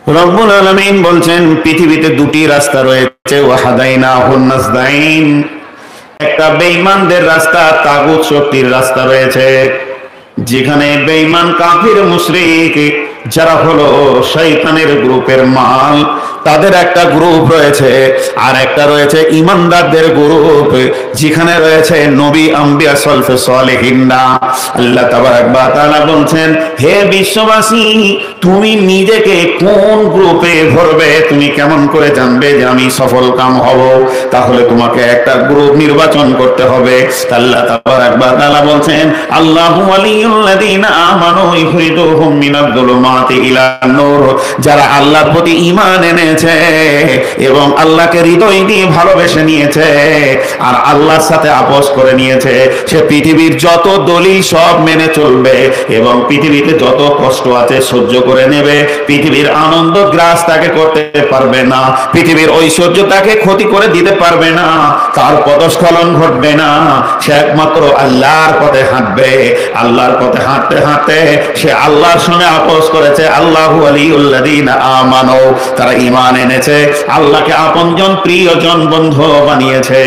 রব্বুল আলামিন বলছেন পৃথিবীতে দুটি রাস্তা রয়েছে, ওয়াহাদাইনাহুন নাসদাইন। একটা বেঈমানদের রাস্তা, তাগুত শক্তির রাস্তা রয়েছে, যেখানে বেঈমান কাফির মুশরিক যারা হলো শয়তানের গ্রুপের মাল, তাদের একটা গ্রুপ রয়েছে। আর একটা রয়েছে ইমানদারদের গ্রুপ, যেখানে রয়েছে নবী, আম্বিয়া, সলফে সালেহিনরা। আল্লাহ তাবারাক ওয়া তাআলা বলছেন, হে বিশ্ববাসী, তুমি নিজেকে কোন গ্রুপে ধরবে? তুমি কেমন করে জানবে যে আমি সফল কাম হব? তাহলে তোমাকে একটা গ্রুপ নির্বাচন করতে হবে। আল্লাহ তাবারাক ওয়া তাআলা বলছেন, আল্লাহু ওয়ালিয়ুল্লাযীনা আমানু ইখরিজুহুম মিনাদ যুলুমাতি ইলান নূর। যারা আল্লাহর প্রতি ঈমান এনেছে এবং আল্লাহকে হৃদয় দিয়ে ভালোবেসে নিয়েছে আর আল্লাহর সাথে আপোষ করে নিয়েছে, সে পৃথিবীর যত দলিল সব মেনে চলবে এবং পৃথিবীতে যত কষ্ট আছে সহ্য করে নেবে। পৃথিবীর আনন্দ গ্রাস তাকে করতে পারবে না, পৃথিবীর ঐশ্বর্য তাকে ক্ষতি করে দিতে পারবে না, তার পদস্খলন ঘটবে না। সে একমাত্র আল্লাহর পথে হাঁটবে। আল্লাহর পথে হাঁটতে হাঁটতে সে আল্লাহর সঙ্গে আপোষ করেছে। আল্লাহু ওয়ালিয়ুল্লাযীনা আমানু, তারা ঈমান এনেছে, আল্লাহকে আপনজন, প্রিয়জন, বন্ধু বানিয়েছে।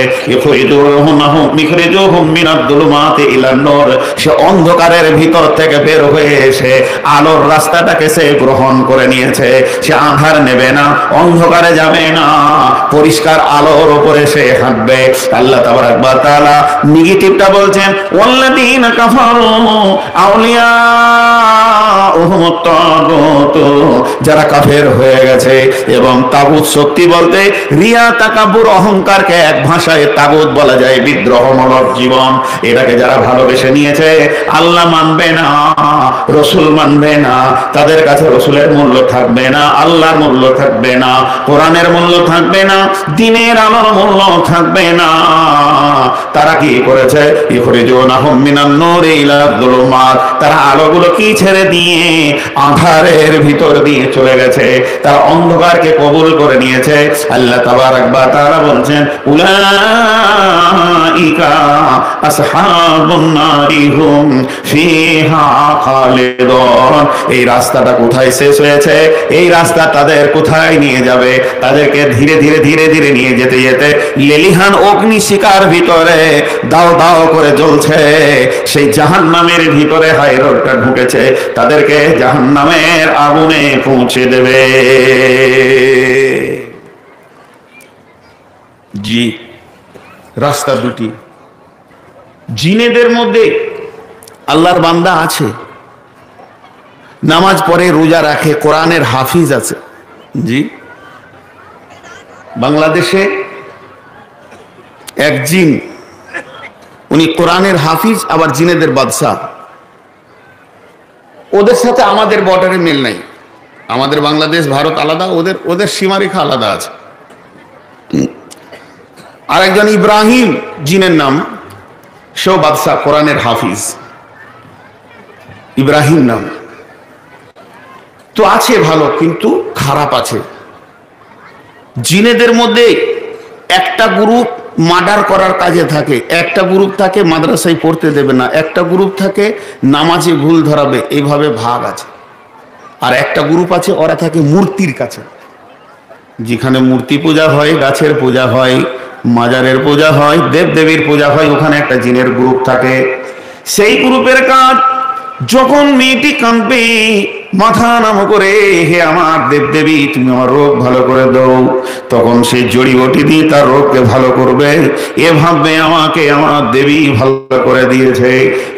ইখরিজুহুম মিনাদ যুলুমাতি ইলান নূর। সে অন্ধকারের ভিতর থেকে বের হয়ে এসে আলোর রাস্তাটাকে সে গ্রহণ করে নিয়েছে। সে আঁধার নেবে না, অন্ধকারে যাবে না, পরিষ্কার আলোর উপরে সে হাঁটবে। আল্লাহ তাবারাক ওয়া তাআলা নেগেটিভটা বলছেন, ওয়াল্লাযীনা কাফারু আউলিয়াউহুমুত তাগুত। যারা কাফের হয়ে গেছে, এবং তাগুত শক্তি বলতে রিয়া, তাকাব্বুর, অহংকারকে এক ভাষায় তাগুত বলা যায়, বিদ্রোহমূলক জীবন। এটাকে যারা ভালোবেসে নিয়েছে, আল্লাহ মানবে না, রসুল মানবে না, তাদের কাছে রসুলের মূল্য থাকবে না, আল্লাহর মূল্য থাকবে না, কোরআনের মূল্য থাকবে না, দ্বীনের আলোর মূল্য থাকবে না। তারা কি করেছে? ইখরিজুনাহুম মিনান নূরি ইলা যুলুমাত। তারা আলোগুলো কি ছেড়ে দিয়ে আঁধারের ভিতর দিয়ে চলে গেছে, তারা অন্ধকারকে কবুল করে নিয়েছে। আল্লাহ তাবারাক ওয়া তাআলা বলছেন, উলাইকা আসহাবুন নারি হুম ফিহা খালিদুন। এই রাস্তাটা কোথায় শেষ হয়েছে? এই রাস্তা তাদের কোথায় নিয়ে যাবে? তাদেরকে ধীরে ধীরে ধীরে ধীরে নিয়ে যেতে যেতে লেলিহান অগ্নি শিখার ভিতরে দাও দাও করে জ্বলছে, সেই জাহান্নামের ভিতরে হায়রোডটা ঢুকেছে, তাদেরকে জাহান্নামের আগুনে পৌঁছে দেবে। জি, রাস্তা দুটি। জিনেদের মধ্যে আল্লাহর বান্দা আছে, নামাজ পড়ে, রোজা রাখে, কোরআনের হাফিজ আছে। জি, বাংলাদেশে এক জিন, উনি কোরআনের হাফিজ, আবার জিনেদের বাদশাহ। ওদের সাথে আমাদের বর্ডারে মিল নাই। আমাদের বাংলাদেশ ভারত আলাদা, ওদের সীমারেখা আলাদা আছে। আরেকজন ইব্রাহিম জিনের নাম, সেও বাদশাহ, কোরআনের হাফিজ, ইব্রাহিম নাম। তো আছে ভালো, কিন্তু খারাপ আছে। জিনেদের মধ্যে একটা গ্রুপ মার্ডার করার কাজে থাকে, একটা গ্রুপ থাকে মাদ্রাসায় পড়তে দেবে না, একটা গ্রুপ থাকে নামাজে ভুল ধরাবে, এইভাবে ভাগ আছে। আর একটা গ্রুপ আছে, ওরা থাকে মূর্তির কাছে, যেখানে মূর্তি পূজা হয়, গাছের পূজা হয়, মাজারের পূজা হয়, দেব দেবীর পূজা হয়, ওখানে একটা জিনের গ্রুপ থাকে। সেই গ্রুপের কাজ, যখন মেয়েটি কাঁদবে, মাথা নাম করে, হে আমার দেবদেবী, তুমি আমার রোগ ভালো করে দাও, তখন সে জড়িবটি দিয়ে তার রোগকে ভালো করবে। এ ভাববে আমাকে আমার দেবী ভালো করে দিয়েছে,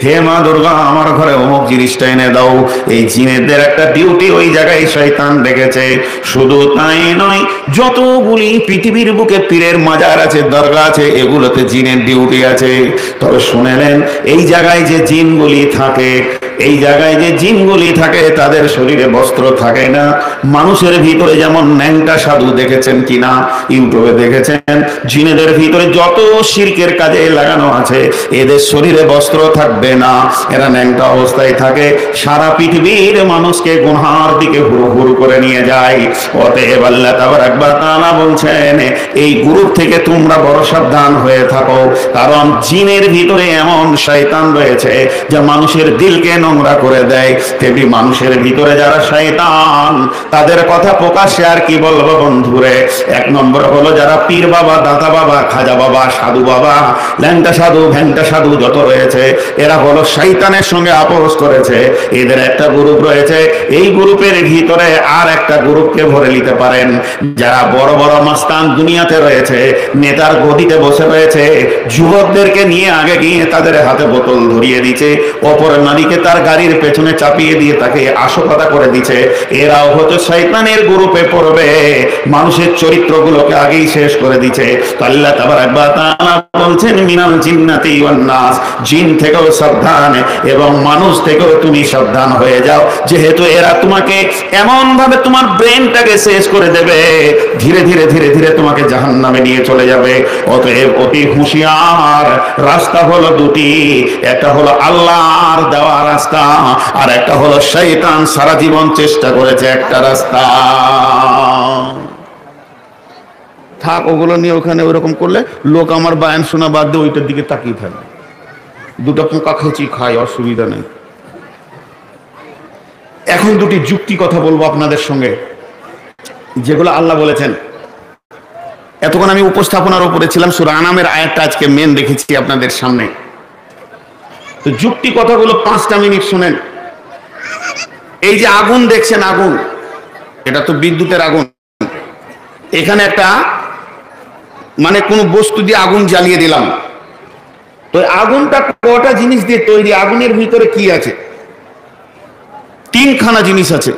হে মা দুর্গা, আমার ঘরে অমুক জিনিসটা এনে দাও। এই জিনেদের একটা ডিউটি ওই জায়গায় শয়তান রেখেছে। শুধু তাই নয়, যতগুলি পৃথিবীর বুকে পীরের মাজার আছে, দরগা আছে, এগুলোতে জিনের ডিউটি আছে। তবে শুনে নেন, এই জায়গায় যে জিনগুলি থাকে, এই জায়গায় যে জিনগুলি থাকে, তাদের শরীরে বস্ত্র থাকে না। মানুষের ভিতরে যেমন ন্যাংটা সাধু দেখেছেন কিনা, ইউটিউবে দেখেছেন, জিনেদের ভিতরে যত শিরকের কাজে লাগানো আছে, এদের শরীরে বস্ত্র থাকবে না, এরা ন্যাংটা অবস্থায় থাকে, সারা পৃথিবীর মানুষকে গুনহার দিকে হুড় হুড় করে নিয়ে যায়। অতএব আল্লাহ তাবারাক ওয়া তাআলা বলছেন, এই গ্রুপ থেকে তোমরা বড় সাবধান হয়ে থাকো, কারণ জিনের ভিতরে এমন শয়তান রয়েছে যা মানুষের দিলকে নোংরা করে দেয়, তেমনি মানুষের ভিতরে যারা শয়তান তাদের কথা প্রকাশ্যে আর কি বলবো বন্ধুরে। এক নম্বর হলো যারা পীর বাবা, দাদা বাবা, খাজা বাবা, সাধু বাবা, ল্যাংটা সাধু, ভ্যাংটা সাধু যত রয়েছে, এরা হলো শয়তানের সঙ্গে আপোষ করেছে। এদের একটা গ্রুপ রয়েছে, এই গ্রুপের ভিতরে আর একটা গ্রুপকে ভরে নিতে পারেন যারা বড় বড় মাস্তান দুনিয়াতে রয়েছে, নেতার গদিতে বসে রয়েছে, যুবকদেরকে নিয়ে আগে গিয়ে তাদের হাতে বোতল ধরিয়ে দিচ্ছে, অপর নারীকে তার গাড়ির পেছনে চাপিয়ে দিয়ে তাকে আশোকতা করে দিচ্ছে। এরাও হয়তো শয়তানের গ্রুপে পড়বে, মানুষের চরিত্রগুলোকে আগেই শেষ করে দিচ্ছে। তো আল্লাহ তাবারাক ওয়া তাআলা বলছেন মিনাল জিন্নাতি ওয়ান নাস, জিন থেকেও সাবধান এবং মানুষ থেকেও তুমি সাবধান হয়ে যাও, যেহেতু এরা তোমাকে এমন ভাবে তোমার ব্রেনটাকে শেষ করে দেবে, ধীরে ধীরে ধীরে ধীরে তোমাকে জাহান্নামে নিয়ে চলে যাবে। অতএব অতি হুঁশিয়ার। রাস্তা হলো দুটি, একটা হলো আল্লাহর দেওয়া রাস্তা, আর একটা হলো শয়তান সারা জীবন চেষ্টা করেছে একটা রাস্তা। থাক ওগুলো নিয়ে, ওখানে ওরকম করলে লোক আমার বায়ান শোনা বাদ দিয়ে ওইটার দিকে তাকিয়ে থাকে। দুটো পোকা খেঁচি খায়, অসুবিধা নেই। এখন দুটি যুক্তি কথা বলবো আপনাদের সঙ্গে, যেগুলো আল্লাহ বলেছেন। এতক্ষণ আমি উপস্থাপনার উপরে ছিলাম, সূরা আনামের আয়াতটা আজকে মেন রেখেছি আপনাদের সামনে। তো যুক্তি কথাগুলো 5টা মিনিট শুনেন। এই যে আগুন দেখছেন, আগুন, এটা তো বিদ্যুতের আগুন। এখানে একটা মানে কোন বস্তু দিয়ে আগুন জ্বালিয়ে দিলাম, তো আগুনটা কটা জিনিস দিয়ে তৈরি? আগুনের ভিতরে কি আছে? 3খানা জিনিস আছে।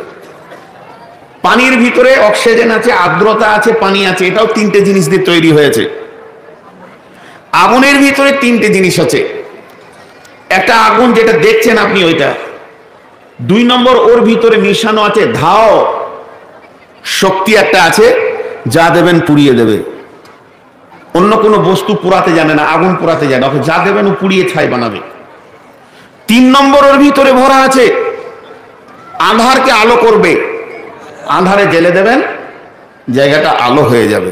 পানির ভিতরে অক্সিজেন আছে, আর্দ্রতা আছে, পানি আছে, এটাও 3টে জিনিস দিয়ে তৈরি হয়েছে। আগুনের ভিতরে 3টে জিনিস আছে। একটা আগুন যেটা দেখছেন আপনি, ওইটা। 2 নম্বর, ওর ভিতরে মিশানো আছে ধাও শক্তি একটা আছে, যা দেবেন পুড়িয়ে দেবে। অন্য কোনো বস্তু পোড়াতে জানে না, আগুন পোড়াতে জানে না, যা দেবেন ও পুড়িয়ে ছাই বানাবে। 3 নম্বর, ওর ভিতরে ভরা আছে আধারকে আলো করবে। আধারে জেলে দেবেন, জায়গাটা আলো হয়ে যাবে।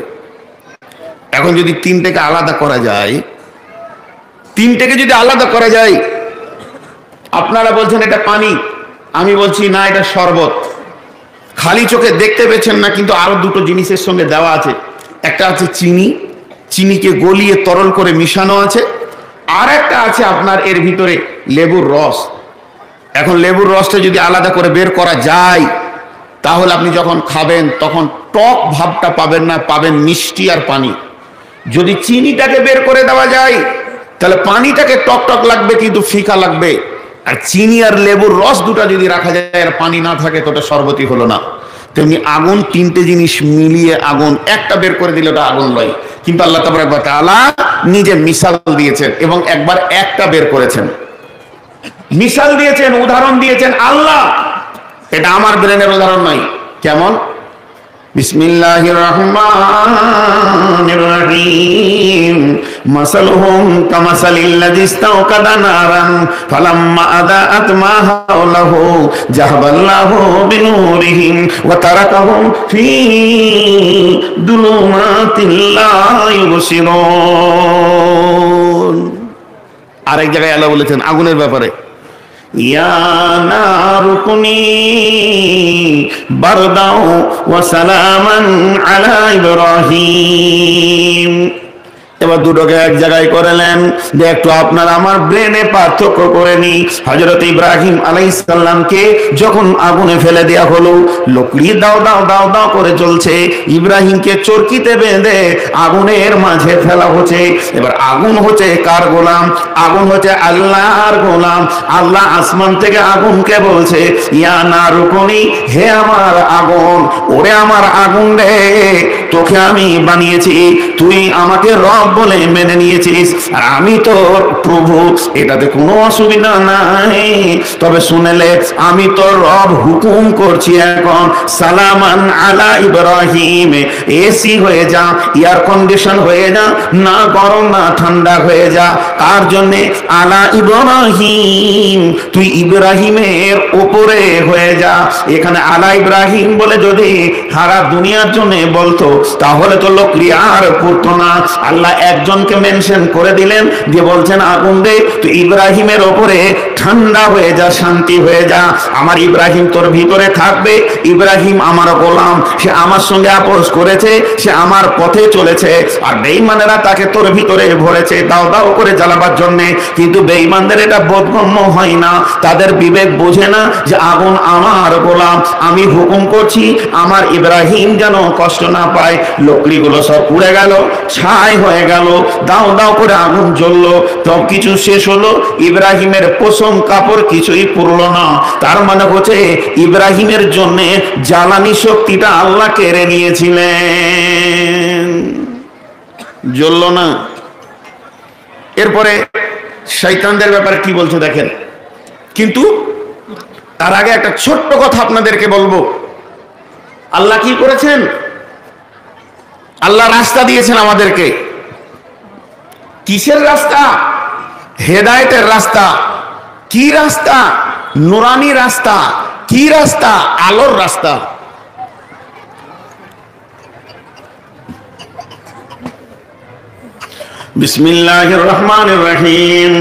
এখন যদি 3টেকে আলাদা করা যায়, 3টেকে যদি আলাদা করা যায়, আপনারা বলছেন এটা পানি, আমি বলছি না এটা শরবত। খালি চোখে দেখতে পেয়েছেন না, কিন্তু আরো 2টো জিনিসের সঙ্গে দেওয়া আছে। একটা আছে চিনি, চিনিকে গলিয়ে তরল করে মিশানো আছে। আর একটা আছে আপনার এর ভিতরে লেবুর রস। এখন লেবুর রসটা যদি আলাদা করে বের করা যায়, তাহলে আপনি যখন খাবেন তখন টক ভাবটা পাবেন না, পাবেন মিষ্টি আর পানি। যদি চিনিটাকে বের করে দেওয়া যায়, তাহলে পানিটাকে টক টক লাগবে কিন্তু ফিকা লাগবে। আর চিনি আর লেবুর রস দুটা যদি রাখা যায় আর পানি না থাকে, তো ওটা শরবতই হলো না। তেমনি আগুন 3টে জিনিস মিলিয়ে আগুন, একটা বের করে দিলে ওটা আগুন লয়। কিন্তু আল্লাহ তাবারক ওয়া তাআলা নিজে মিসাল দিয়েছেন এবং একবার একটা বের করেছেন, মিসাল দিয়েছেন, উদাহরণ দিয়েছেন আল্লাহ। এটা আমার ব্রেনের উদাহরণ নয়। কেমন? বিসমিল্লাহির রহমানির রহিম। মাসালুহুম কামাসালিল্লাযী ইসতাওকাদা নারান ফালাম্মা আযাআত মা হাওলাহু যাহাবাল্লাহু বিনূরিহিম ওয়া তারাকাহুম ফী দুলুমাতিল লা ইউবসিরুন। আরেক জায়গায় আল্লাহ বলেছেন আগুনের ব্যাপারে, ইয়া নারু কুনি বারদাও ওয়া সালামান আলা ইব্রাহিম। এবার দুটোকে এক জায়গায় করলেন যে একটু আপনার আমার ব্রেনে পার্থক্য করে নি। হযরত ইব্রাহিম আলাইহিস সালামকে যখন আগুনে ফেলে দেয়া হলো, লকড়ি দাও দাও দাও দাও করে চলছে, ইব্রাহিমকে চরকিতে বেঁধে আগুনের মাঝে ফেলা হচ্ছে। এবার আগুন হচ্ছে কার গোলাম? আগুন হচ্ছে আল্লাহর গোলাম। আল্লাহ আসমান থেকে আগুনকে বলছে, ইয়া নারু কুনি, হে আমার আগুন, ওরে আমার আগুন রে, তোকে আমি বানিয়েছি, তুই আমাকে রব বলে মেনে নিয়েছিস, আর আমি তোর প্রভু, এটাতে কোনো অসুবিধা নাই। তবে শুনেলে, আমি তোর রব হুকুম করছি এখন, সালামান আলা ইব্রাহিম, এসি হয়ে যা, এয়ার কন্ডিশন হয়ে যা, না গরম না ঠান্ডা হয়ে যা। তার জন্য আলা ইব্রাহিম, তুই ইব্রাহিমের উপরে হয়ে যা। এখানে আলা ইব্রাহিম বলে যদি সারা দুনিয়ার জন্য বলতো, তাহলে তো লোকরি আর পড়তো না। আল্লাহ একজনকে মেনশন করে দিলেন, দিয়ে বলছেন আগুন রে, তুই ইব্রাহিমের ওপরে ঠান্ডা হয়ে যা, শান্তি হয়ে যা। আমার ইব্রাহিম তোর ভিতরে থাকবে। ইব্রাহিম আমার গোলাম, সে আমার সঙ্গে আপোস করেছে, সে আমার পথে চলেছে। আর বেঈমানেরা তাকে তোর ভিতরে ভরেছে দাও দাও করে জ্বালাবার জন্য। কিন্তু বেঈমানদের এটা বোধগম্য হয় না, তাদের বিবেক বোঝে না যে আগুন আমার গোলাম, আমি হুকুম করছি আমার ইব্রাহিম যেন কষ্ট না পায়। লকড়িগুলো সব পুড়ে গেল, ছাই হয়ে গেল, দাও দাও করে আগুন জ্বললো। সব কিছু শেষ হলো, ইব্রাহিমের পোষণ কাপড় কিছুই পুরলো না। তার মানে হচ্ছে ইব্রাহিমের জন্য জ্বালানি শক্তিটা আল্লাহ কেড়ে নিয়েছিলেন, জ্বললো না। এরপরে শয়তানদের ব্যাপারে কি বলছে দেখেন। কিন্তু তার আগে একটা ছোট্ট কথা আপনাদেরকে বলবো। আল্লাহ কি করেছেন? আল্লাহ রাস্তা দিয়েছেন আমাদেরকে। কিসের রাস্তা? হেদায়েতের রাস্তা। কি রাস্তা? নুরানি রাস্তা। কি রাস্তা? আলোর রাস্তা। বিসমিল্লাহির রহমানির রহিম।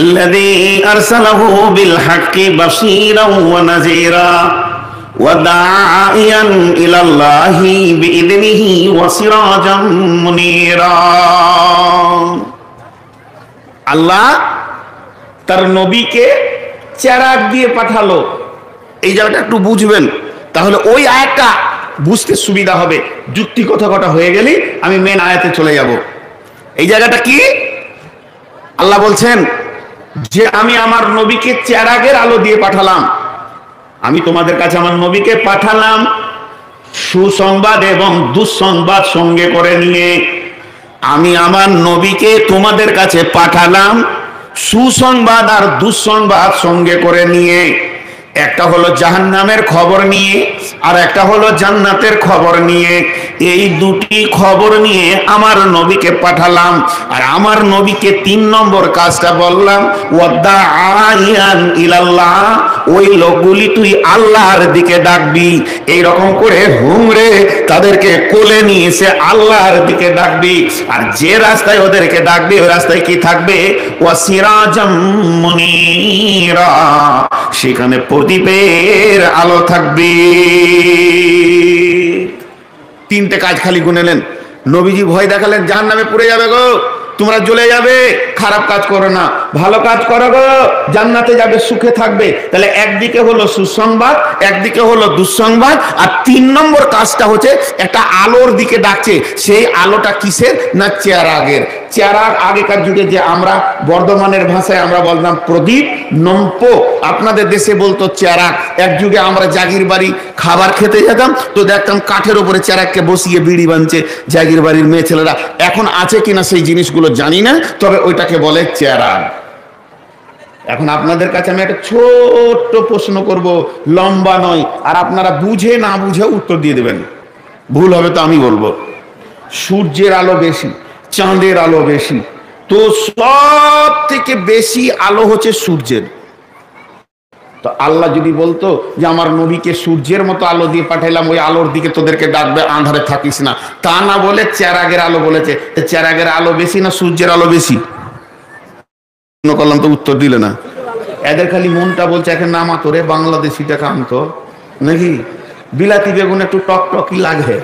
الذي أرسله بالحق بشيرا ونذيرا وداعيا إلى الله بإذنه وسراجا منيرا। আল্লাহ তার নবীকে চেরাগ দিয়ে পাঠালো। এই জায়গাটা একটু বুঝবেন, তাহলে ওই আয়াতটা বুঝতে সুবিধা হবে। যুক্তি কথা কথা হয়ে গেলে আমি মেন আয়াতে চলে যাব। এই জায়গাটা কি? আল্লাহ বলছেন যে আমি আমার নবীকে চেরাগের আলো দিয়ে পাঠালাম। আমি তোমাদের কাছে আমার নবীকে পাঠালাম সুসংবাদ এবং দুঃসংবাদ সঙ্গে করে নিয়ে। আমি আমার নবীকে তোমাদের কাছে পাঠালাম সুসংবাদ আর দুঃসংবাদ সঙ্গে করে নিয়ে। একটা হলো জাহান্নামের খবর নিয়ে, আর একটা হলো জান্নাতের খবর নিয়ে। এই দুটি খবর নিয়ে আমার নবীকে পাঠালাম। আর আমার নবীকে 3 নম্বর কাজটা বললাম, ওয়াদাআইয়ান ইলাল্লাহ, ওই লোকগুলি তুই আল্লাহর দিকে ডাকবি। এইরকম করে হুমরে তাদেরকে কোলে নিয়ে এসে আল্লাহর দিকে ডাকবি। আর যে রাস্তায় ওদেরকে ডাকবি ওই রাস্তায় কি থাকবে? ওয়াসিরাজাম মুনীরা, সেখানে প্রদীপের আলো থাকবে। 3টে কাজ খালি গুনেলেন। নবীজি ভয় দেখালেন জাহান্নামে পড়ে যাবে গো, তোমরা জ্বলে যাবে, খারাপ কাজ করো না, ভালো কাজ করো গো, জান্নাতে যাবে, সুখে থাকবে। তাহলে একদিকে হলো সুসংবাদ, একদিকে হলো দুঃসংবাদ। আর 3 নম্বর কাজটা হচ্ছে একটা আলোর দিকে ডাকছে। সেই আলোটা কিসের? না চেরাগের। চেরাগ আগেকার যুগে যে আমরা বর্ধমানের ভাষায় আমরা বলতাম প্রদীপ, নম্পো, আপনাদের দেশে বলতো চেরাগ। এক যুগে আমরা জাগির বাড়ি খাবার খেতে যেতাম, তো দেখতাম কাঠের উপরে চেরাগকে বসিয়ে বিড়ি বানছে জাগির বাড়ির মেয়ে ছেলেরা। এখন আছে কিনা সেই জিনিসগুলো জানি না, তবে ওইটাকে বলে চেরাগ। এখন আপনাদের কাছে আমি একটা ছোট্ট প্রশ্ন করব, লম্বা নয়, আর আপনারা বুঝে না বুঝে উত্তর দিয়ে দেবেন। ভুল হবে তো আমি বলবো। সূর্যের আলো বেশি, চাঁদের আলো বেশি, তো সব থেকে বেশি আলো হচ্ছে সূর্যের। তো আল্লাহ যদি বলতো যে আমার নবীকে সূর্যের মতো আলো দিয়ে পাঠাইলাম, ওই আলোর দিকে তোদেরকে ডাকবে, আঁধারে থাকিস না, তা না বলে চেরাগের আলো বলেছে। চেরাগের আলো বেশি না সূর্যের আলো বেশি? করলাম তো উত্তর দিলে না। এদের খালি মনটা বলছে এখন নামা তোরে বাংলাদেশিটা কাম তো নাকি, বিলাতি বেগুন একটু টক টকই লাগে।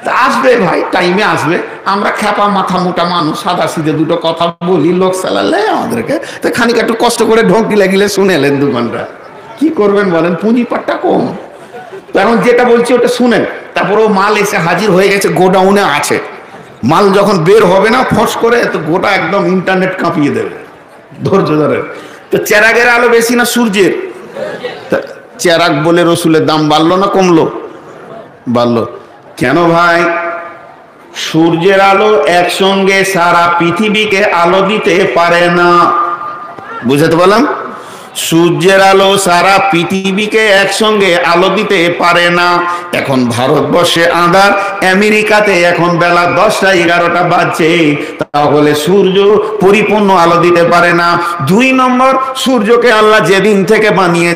তা আসবে ভাই, টাইমে আসবে। আমরা খ্যাপা মাথা মোটা মানুষ, সাদা সিধে দুটো কথা বলি, লোক চালালে আমাদেরকে তো খানিক একটু কষ্ট করে ঢোকি লাগিলে শুনেলেন 2 ঘন্টা। কি করবেন বলেন, পুঁজিপাটটা কম। এখন যেটা বলছি ওটা শুনেন। তারপরে মাল এসে হাজির হয়ে গেছে, গোডাউনে আছে। মাল যখন বের হবে না ফস করে, তো গোটা একদম ইন্টারনেট কাঁপিয়ে দেবে। ধৈর্য ধরে। তো চেরাগের আলো বেশি না সূর্যের? চেরাগ বলে রসুলের দাম বাড়লো না কমলো? বাড়লো। কেন ভাই? সূর্যের আলো একসঙ্গে সারা পৃথিবীকে আলো দিতে পারে না। বুঝাতে পারলাম? সূর্যের আলো সারা পৃথিবীকে একসঙ্গে আলো দিতে পারে না। এখন ভারতবর্ষে আঁধার, আমেরিকাতে এখন বেলা 10টা 11টা বাজছে, তাহলে সূর্য পরিপূর্ণ আলো দিতে পারে না। 2 নম্বর, সূর্যকে আল্লাহ যেদিন থেকে বানিয়ে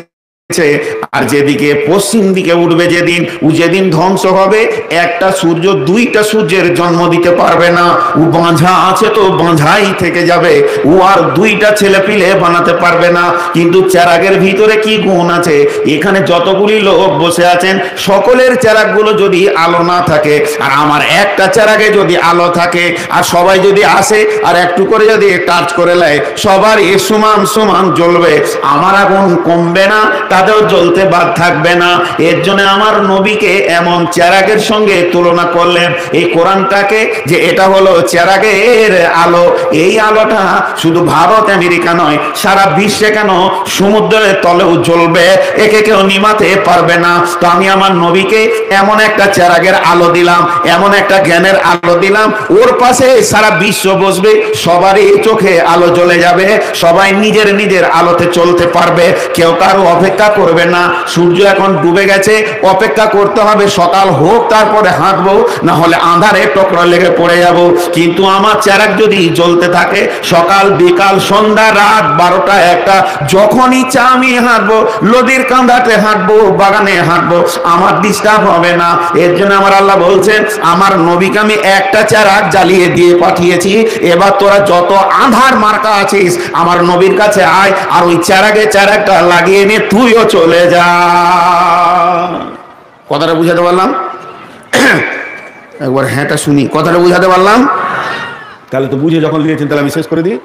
আর যেদিকে পশ্চিম দিকে উঠবে যেদিন, যেদিন ধ্বংস হবে, একটা সূর্য দুইটা সূর্যের জন্ম দিতে পারবে না। ও বাঁঝা আছে তো বাঁঝাই থেকে যাবে, ও আর দুইটা ছেলে পিলে বানাতে পারবে না। কিন্তু চেরাগের ভিতরে কি গুণ আছে? এখানে যতগুলি লোক বসে আছেন সকলের চেরাগগুলো যদি আলো না থাকে, আর আমার একটা চেরাগে যদি আলো থাকে, আর সবাই যদি আসে আর একটু করে যদি টাচ করে নেয়, সবার এ সমান সমান জ্বলবে, আমার আগুন কমবে না, তাতেও জ্বলতে বাদ থাকবে না। এর জন্য আমার নবীকে এমন চেরাগের সঙ্গে তুলনা করলেন এই কোরআনটাকে, যে এটা হলো চেরাগের আলো। এই আলোটা শুধু ভারত আমেরিকা নয়, সারা বিশ্বে কেন সমুদ্রের তলেও জ্বলবে, একে কেউ নিমাতে পারবে না। তো আমি আমার নবীকে এমন একটা চেরাগের আলো দিলাম, এমন একটা জ্ঞানের আলো দিলাম, ওর পাশে সারা বিশ্ব বসবে, সবারই চোখে আলো জ্বলে যাবে, সবাই নিজের নিজের আলোতে চলতে পারবে, কেউ কারো অপেক্ষা করবে না। সূর্য এখন ডুবে গেছে, অপেক্ষা করতে হবে সকাল হোক তারপরে হাঁটবো, না হলে আঁধারে টকরা লেগে পড়ে যাব। কিন্তু আমার চেরাগ যদি জ্বলতে থাকে, সকাল বিকাল সন্ধ্যা রাত 12টা 1টা যখন ইচ্ছা আমি হাঁটবো, নদীর কাঁধাতে হাঁটবো, বাগানে হাঁটবো, আমার ডিস্টার্ব হবে না। এর জন্য আমার আল্লাহ বলছেন আমার নবীকে আমি একটা চেরাগ জ্বালিয়ে দিয়ে পাঠিয়েছি, এবার তোরা যত আঁধার মার্কা আছিস আমার নবীর কাছে আয়, আর ওই চেরাগটা লাগিয়ে নিয়ে তুইও চলে যা। কথাটা বুঝাতে পারলাম? একবার হ্যাঁটা শুনি, কথাটা বুঝাতে পারলাম? তাহলে তো বুঝে যখন লিখেছেন তাহলে আমি শেষ করে দিই।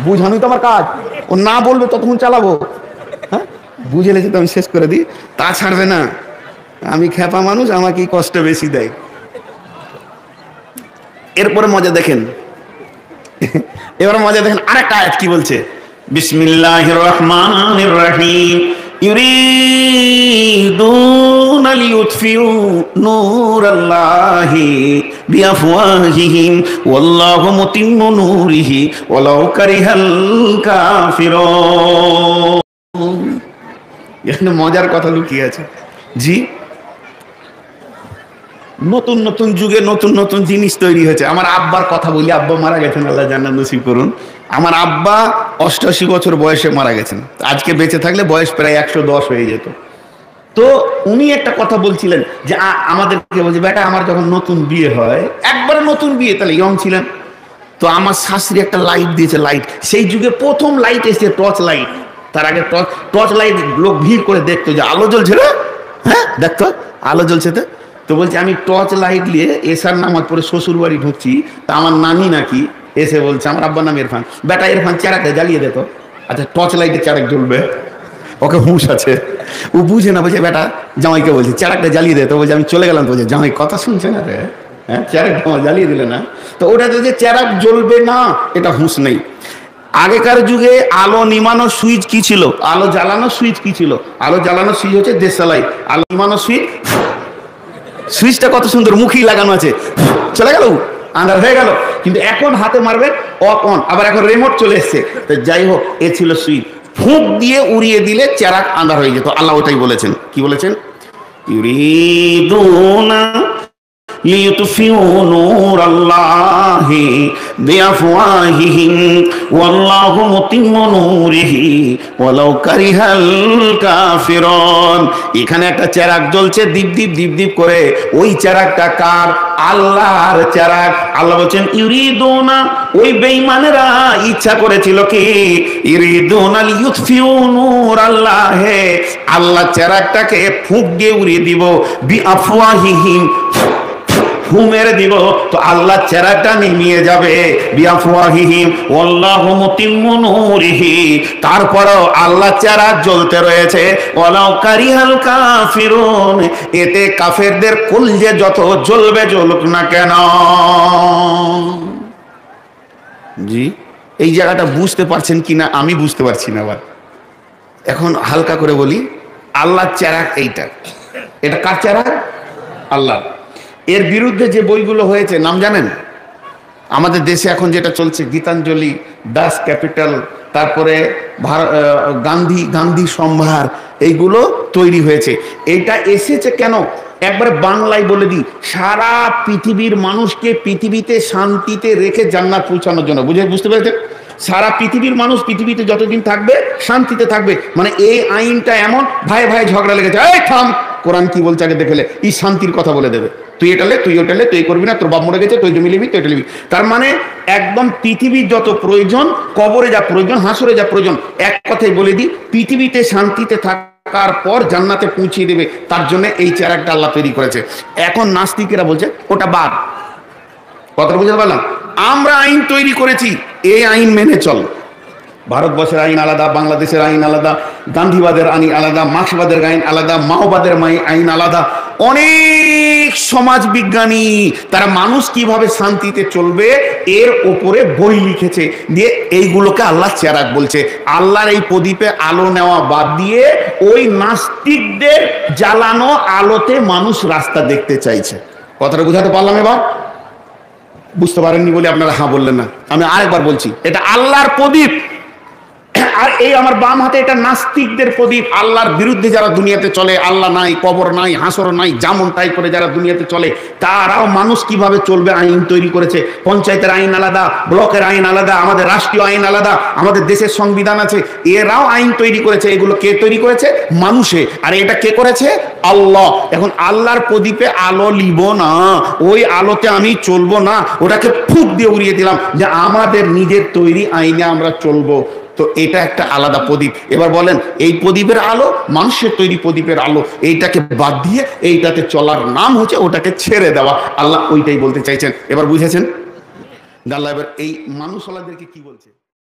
বুঝানোই তো আমার কাজ, ও না বলবে ততক্ষণ চালাবো। হ্যাঁ, বুঝে লেছে তো আমি শেষ করে দিই, তা ছাড়বে না। আমি খেপা মানুষ, আমাকে কষ্ট বেশি দেয়। এরপরে মজা দেখেন, এবার মজা দেখেন আরেকটা আয়াত কি বলছে। বিসমিল্লাহির রহমানির রহিম। ইউরিদুনা লিইউতফিউ নূরাল্লাহি বিআফওয়াহিহিম ওয়াল্লাহু মুতিম্মু নূরিহি ওয়ালাউ কারিহাল কাফিরুন। এখানে মজার কথা লুকিয়ে আছে। জি, নতুন নতুন যুগে নতুন নতুন জিনিস তৈরি হয়েছে। আমার আব্বার কথা বলি, আব্বা মারা গেছেন, আল্লাহ জান্নাত নসিব করুন। আমার আব্বা 88 বছর বয়সে মারা গেছেন, আজকে বেঁচে থাকলে বয়স প্রায় 110 হয়ে যেত। তো উনি একটা কথা বলছিলেন যে আমাদেরকে বলছে, বেটা আমার যখন নতুন বিয়ে হয়, একবারে নতুন বিয়ে, তাহলে ইয়ং ছিলেন, তো আমার শাশুড়ি একটা লাইট দিয়েছে, লাইট, সেই যুগে প্রথম লাইট এসেছে টর্চ লাইট। তার আগে টর্চ লাইট লোক ভিড় করে দেখতো যে আলো জ্বলছে রে, হ্যাঁ দেখতো আলো জ্বলছে। তো বলছে আমি টর্চ লাইট নিয়ে এসার নামাজ পড়ে শ্বশুর বাড়ি ঢুকছি, তা আমার নানি নাকি এসে বলছে, আমার আব্বার নাম ইরফান, বেটা ইরফান চেরাকটা জ্বালিয়ে দিত। আচ্ছা টর্চ লাইটে চেরাক জ্বলবে, ওকে হুঁশ আছে, ও বুঝে না, বলছে বেটা জামাইকে বলছে চেরাকটা জ্বালিয়ে দিত। বলছে আমি চলে গেলাম, তো বলছে জামাই কথা শুনছে না রে, হ্যাঁ চেরাক জ্বালিয়ে দিলে না। তো ওটা তো যে চেরাক জ্বলবে না এটা হুঁশ নেই। আগেকার যুগে আলো নিমানোর সুইচ কি ছিল, আলো জ্বালানোর সুইচ কি ছিল? আলো জ্বালানোর সুইচ হচ্ছে দেশলাই, আলো নিমানোর সুইচ, সুইচটা কত সুন্দর মুখী লাগানো আছে, চলে গেল আন্ধার হয়ে গেল। কিন্তু এখন হাতে মারবে অফ অন, আবার এখন রিমোট চলে এসছে। তো যাই হোক, এ ছিল সুইচ, ফুঁক দিয়ে উড়িয়ে দিলে চেরাক আন্ধার হয়ে যেত। আল্লাহ ওটাই বলেছেন, কি বলেছেন? ইউরিদুনা লিইউতফিউ নূরাল্লাহি বিআফওয়াহিহিম ওয়াল্লাহু মুতিম্মু নূরিহি ওয়ালাউ কারিহাল কাফিরুন। এখানে একটা চেরাগ জ্বলছে দীপ দীপ দীপ দীপ করে, ওই চেরাগটা কার? আল্লাহর চেরাগ। আল্লাহ বলছেন ইউরিদুনা, ওই বেঈমানেরা ইচ্ছা করেছিল কি? ইউরিদুনা লিইউতফিউ নূরাল্লাহি, আল্লাহ চেরাগটাকে ফুঁক দিয়ে উড়িয়ে দিব, বিআফওয়াহিহিম, ফু মেরে দিব, তো আল্লাহ চেরাগটা নিমিয়ে যাবে। বিআফওয়াহিহিম ওয়াল্লাহু মুতিম্মু নূরিহি, তারপরেও আল্লাহ চেরাগ জ্বলতে রয়েছে। ওয়ালাউ কারিহাল কাফিরুন, এতে কাফেরদের কলজে যত জ্বলবে জ্বলুক না কেন। জি, এই জায়গাটা বুঝতে পারছেন কিনা আমি বুঝতে পারছি না। আবার এখন হালকা করে বলি, আল্লাহ চেরাগ এইটা, এটা কার চেরাগ? আল্লাহ। এর বিরুদ্ধে যে বইগুলো হয়েছে নাম জানেন? আমাদের দেশে এখন যেটা চলছে গীতাঞ্জলি, দাস ক্যাপিটাল, তারপরে গান্ধী সম্ভার, এইগুলো তৈরি হয়েছে। এটা এসেছে কেন একবারে বাংলায় বলে দিই, সারা পৃথিবীর মানুষকে পৃথিবীতে শান্তিতে রেখে জান্নাত পৌঁছানোর জন্য। বুঝতে পেরেছেন? সারা পৃথিবীর মানুষ পৃথিবীতে যতদিন থাকবে শান্তিতে থাকবে। মানে এই আইনটা এমন, ভাই ভাই ঝগড়া লেগেছে, এই থাম, কোরআন কি বলছে আগে দেখলে, এই শান্তির কথা বলে দেবে, তুই এটালে তুই ওটালে, তুই করবি না, তোর বাপ মরে গেছে, তুই জমি নিবি, তুই এটা নিবি। তার মানে একদম পৃথিবীর যত প্রয়োজন, কবরে যা প্রয়োজন, হাসরে যা প্রয়োজন, এক কথাই বলে দিই, পৃথিবীতে শান্তিতে থাকার পর জান্নাতে পৌঁছিয়ে দেবে, তার জন্য এই চেহারাটা আল্লাহ তৈরি করেছে। এখন নাস্তিকেরা বলছে ওটা বাদ। কথা বুঝতে পারলাম? আমরা আইন তৈরি করেছি, এই আইন মেনে চল। ভারতবর্ষের আইন আলাদা, বাংলাদেশের আইন আলাদা, গান্ধীবাদের আইন আলাদা, মার্ক্সবাদের আইন আলাদা, মাওবাদের আইন আলাদা। অনেক সমাজ বিজ্ঞানী তারা মানুষ কিভাবে শান্তিতে চলবে এর ওপরে বই লিখেছে, দিয়ে এইগুলোকে আল্লাহ চেরাগ বলছে। আল্লাহর এই প্রদীপে আলো নেওয়া বাদ দিয়ে ওই নাস্তিকদের জ্বালানো আলোতে মানুষ রাস্তা দেখতে চাইছে। কথাটা বুঝাতে পারলাম? এবার বুঝতে পারেননি বলে আপনারা হ্যাঁ বললেন না। আমি আরেকবার বলছি, এটা আল্লাহর প্রদীপ, আর এই আমার বাম হাতে এটা নাস্তিকদের প্রদীপ। আল্লাহর বিরুদ্ধে যারা দুনিয়াতে চলে, আল্লাহ নাই, কবর নাই, হাসর নাই, যেমন তাই করে যারা দুনিয়াতে চলে, তারাও মানুষ কিভাবে চলবে আইন তৈরি করেছে। পঞ্চায়েতের আইন আলাদা, ব্লকের আইন আলাদা, আমাদের রাষ্ট্রীয় আইন আলাদা, আমাদের দেশের সংবিধান আছে, এরাও আইন তৈরি করেছে। এগুলো কে তৈরি করেছে? মানুষে। আর এটা কে করেছে? আল্লাহ। এখন আল্লাহর প্রদীপে আলো লিব না, ওই আলোতে আমি চলবো না, ওটাকে ফুক দিয়ে উড়িয়ে দিলাম যে আমাদের নিজের তৈরি আইনে আমরা চলবো। তো এটা একটা আলাদা প্রদীপ। এবার বলেন, এই প্রদীপের আলো মানুষের তৈরি প্রদীপের আলো, এইটাকে বাদ দিয়ে এইটাতে চলার নাম হচ্ছে ওটাকে ছেড়ে দেওয়া। আল্লাহ ওইটাই বলতে চাইছেন। এবার বুঝেছেন? আল্লাহ এবার এই মানুষ আল্লাহদেরকে কি বলছে?